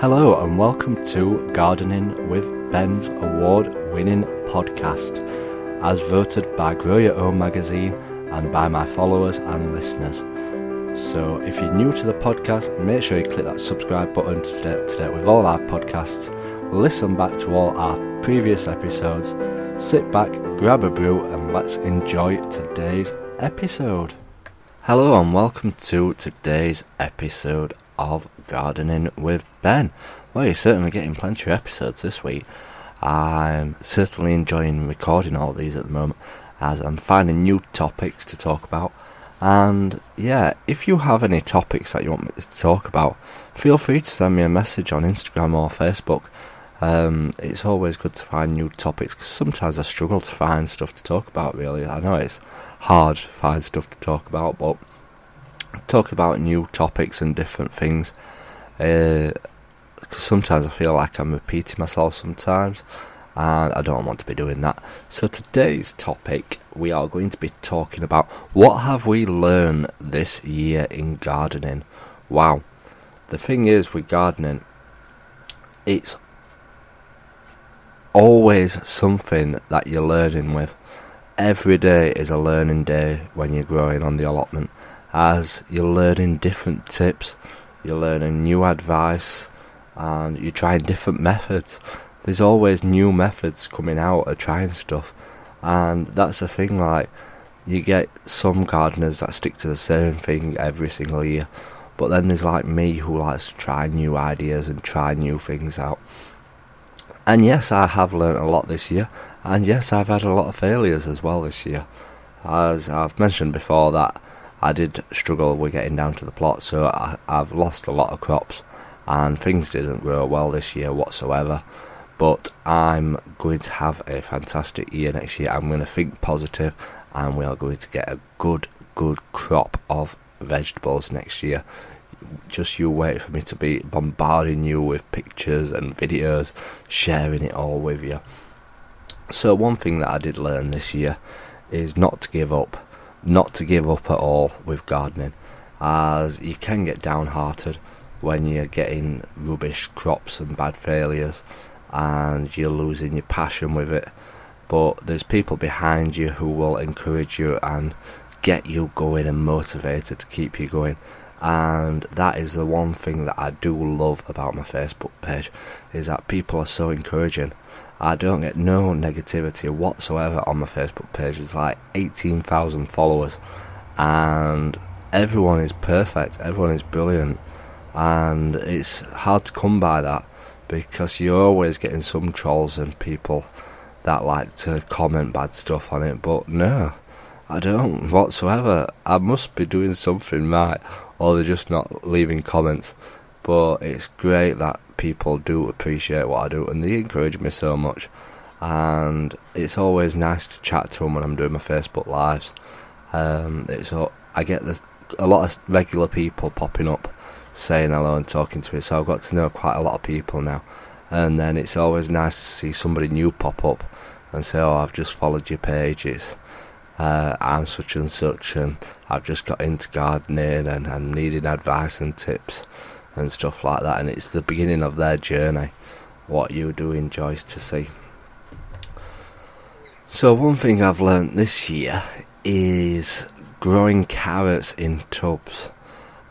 Hello and welcome to Gardening with Ben's award-winning podcast, as voted by Grow Your Own magazine and by my followers and listeners. So if you're new to the podcast, make sure you click that subscribe button to stay up to date with all our podcasts, listen back to all our previous episodes, sit back, grab a brew and let's enjoy today's episode. Hello and welcome to today's episode of Gardening with Ben. Well, you're certainly getting plenty of episodes this week. I'm certainly enjoying recording all these at the moment as I'm finding new topics to talk about. And yeah, if you have any topics that you want me to talk about, feel free to send me a message on Instagram or Facebook. It's always good to find new topics because sometimes I struggle to find stuff to talk about, really. I know it's hard to find stuff to talk about, but talk about new topics and different things. Because sometimes I feel like I'm repeating myself sometimes, and I don't want to be doing that. So today's topic, we are going to be talking about what have we learned this year in gardening. Wow. The thing is with gardening, it's always something that you're learning with. Every day is a learning day when you're growing on the allotment, as you're learning different tips, you're learning new advice, and you're trying different methods. There's always new methods coming out of trying stuff, and that's the thing, like, you get some gardeners that stick to the same thing every single year, but then there's like me who likes to try new ideas and try new things out. And yes, I have learnt a lot this year, and yes, I've had a lot of failures as well this year. As I've mentioned before, that I did struggle with getting down to the plot, so I've lost a lot of crops, and things didn't grow well this year whatsoever. But I'm going to have a fantastic year next year. I'm going to think positive, and we are going to get a good crop of vegetables next year. Just you wait for me to be bombarding you with pictures and videos, sharing it all with you. So one thing that I did learn this year is not to give up at all with gardening, as you can get downhearted when you're getting rubbish crops and bad failures and you're losing your passion with it. But there's people behind you who will encourage you and get you going and motivated to keep you going. And that is the one thing that I do love about my Facebook page, is that people are so encouraging. I don't get no negativity whatsoever on my Facebook page. It's like 18,000 followers, and everyone is perfect, everyone is brilliant, and it's hard to come by that, because you're always getting some trolls and people that like to comment bad stuff on it. But no, I don't whatsoever. I must be doing something right, or they're just not leaving comments. But it's great that people do appreciate what I do, and they encourage me so much. And it's always nice to chat to them when I'm doing my Facebook lives. I get a lot of regular people popping up, saying hello and talking to me. So I've got to know quite a lot of people now. And then it's always nice to see somebody new pop up and say, "Oh, I've just followed your page. I'm such and such, and I've just got into gardening and I'm needing advice and tips and stuff like that." And it's the beginning of their journey, what you do enjoy to see. So one thing I've learnt this year is growing carrots in tubs.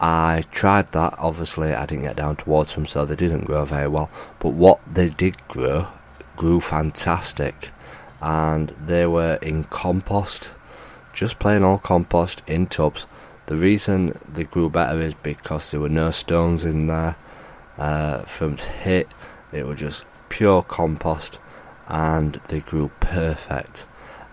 I tried that. Obviously I didn't get down towards them, so they didn't grow very well, but what they did grew fantastic. And they were in compost, just plain old compost in tubs. The reason they grew better is because there were no stones in there for them to hit. It was just pure compost, and they grew perfect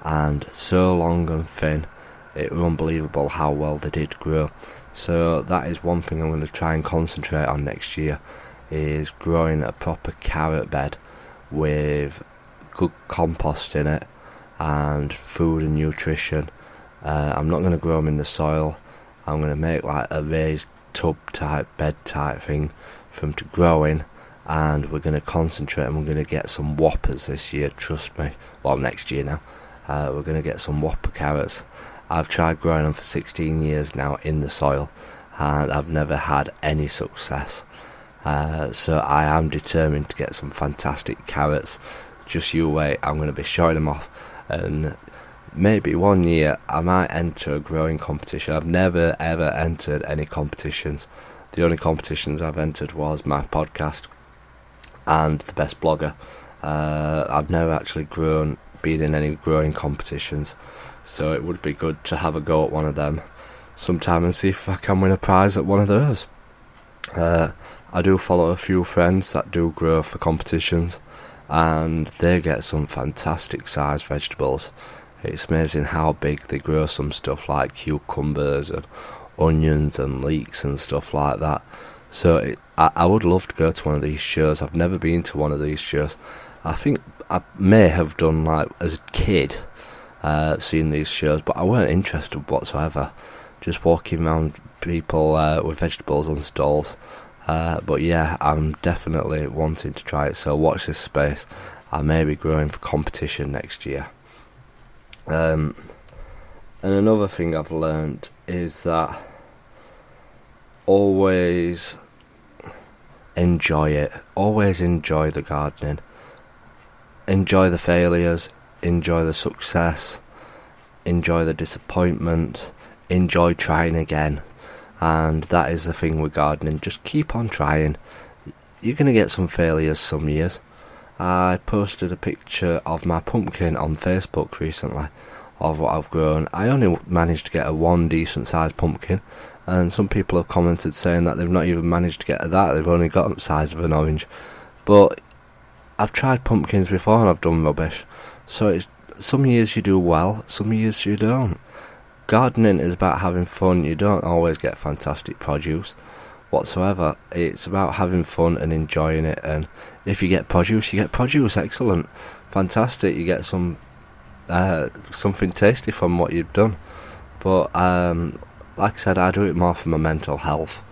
and so long and thin. It was unbelievable how well they did grow. So that is one thing I'm going to try and concentrate on next year, is growing a proper carrot bed with good compost in it and food and nutrition. I'm not going to grow them in the soil. I'm going to make like a raised tub type, bed type thing for them to grow in, and we're going to concentrate, and we're going to get some whoppers this year, trust me. Well, next year now. We're going to get some whopper carrots. I've tried growing them for 16 years now in the soil, and I've never had any success. So I am determined to get some fantastic carrots. Just you wait, I'm going to be showing them off, and maybe one year I might enter a growing competition. I've never ever entered any competitions. The only competitions I've entered was my podcast and the best blogger. I've never actually been in any growing competitions, so it would be good to have a go at one of them sometime and see if I can win a prize at one of those. I do follow a few friends that do grow for competitions, and they get some fantastic sized vegetables. It's amazing how big they grow some stuff like cucumbers and onions and leeks and stuff like that. So I would love to go to one of these shows. I've never been to one of these shows. I think I may have done, like, as a kid, seeing these shows, but I weren't interested whatsoever. Just walking around people with vegetables on stalls. But yeah, I'm definitely wanting to try it, so watch this space. I may be growing for competition next year. And another thing I've learned is that always enjoy it. Always enjoy the gardening. Enjoy the failures, enjoy the success, enjoy the disappointment, enjoy trying again. And that is the thing with gardening, just keep on trying. You're going to get some failures some years. I posted a picture of my pumpkin on Facebook recently of what I've grown. I only managed to get one decent sized pumpkin, and some people have commented saying that they've not even managed to get that, they've only got the size of an orange. But I've tried pumpkins before and I've done rubbish. So it's some years you do well, some years you don't. Gardening is about having fun. You don't always get fantastic produce whatsoever. It's about having fun and enjoying it, and if you get produce, excellent, fantastic, you get something tasty from what you've done. But like I said, I do it more for my mental health,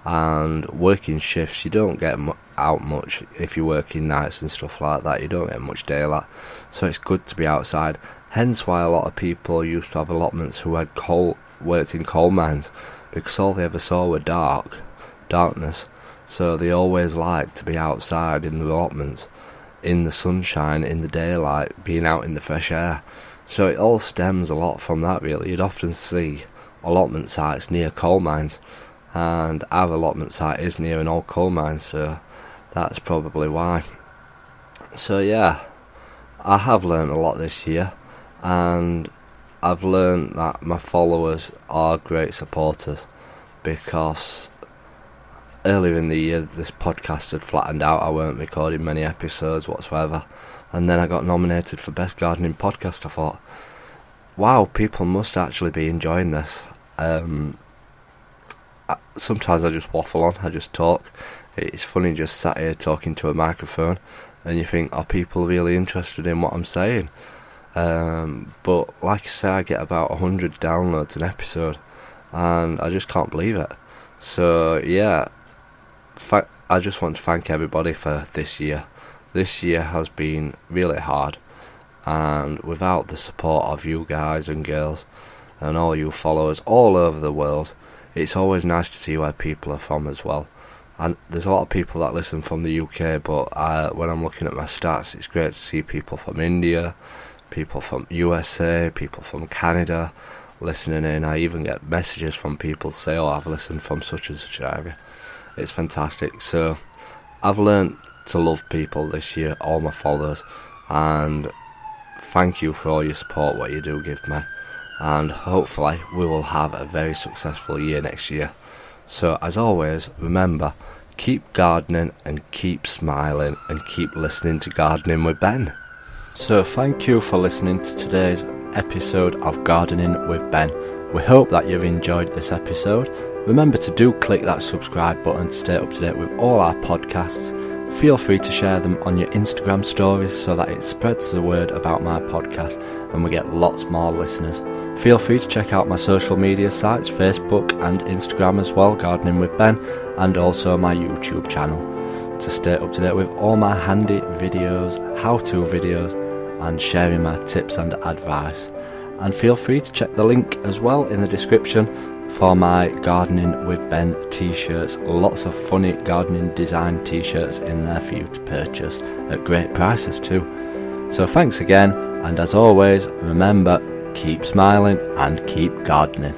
and working shifts, you don't get out much. If you're working nights and stuff like that, you don't get much daylight, so it's good to be outside. Hence why a lot of people used to have allotments who had worked in coal mines, because all they ever saw were darkness. So they always liked to be outside in the allotments, in the sunshine, in the daylight, being out in the fresh air. So it all stems a lot from that, really. You'd often see allotment sites near coal mines, and our allotment site is near an old coal mine, so that's probably why. So yeah, I have learnt a lot this year, and I've learnt that my followers are great supporters, because earlier in the year this podcast had flattened out. I weren't recording many episodes whatsoever, and then I got nominated for Best Gardening Podcast. I thought, wow, people must actually be enjoying this. Sometimes I just waffle on, I just talk. It's funny just sat here talking to a microphone, and you think, are people really interested in what I'm saying? But like I say, I get about 100 downloads an episode, and I just can't believe it. So yeah, I just want to thank everybody for this year. This year has been really hard, and without the support of you guys and girls and all you followers all over the world, it's always nice to see where people are from as well. And there's a lot of people that listen from the UK, but when I'm looking at my stats, it's great to see people from India, people from USA, people from Canada listening in. I even get messages from people say, oh, I've listened from such and such area. It's fantastic. So I've learnt to love people this year, all my followers, and thank you for all your support, what you do give me, and hopefully we will have a very successful year next year. So as always, remember, keep gardening and keep smiling and keep listening to Gardening with Ben. So thank you for listening to today's episode of Gardening with Ben. We hope that you've enjoyed this episode. Remember to do click that subscribe button to stay up to date with all our podcasts. Feel free to share them on your Instagram stories so that it spreads the word about my podcast and we get lots more listeners. Feel free to check out my social media sites, Facebook and Instagram as well, Gardening with Ben, and also my YouTube channel, to stay up to date with all my handy videos, how-to videos, and sharing my tips and advice. And feel free to check the link as well in the description for my Gardening with Ben t-shirts. Lots of funny gardening design t-shirts in there for you to purchase at great prices too. So thanks again, and as always, remember, keep smiling and keep gardening.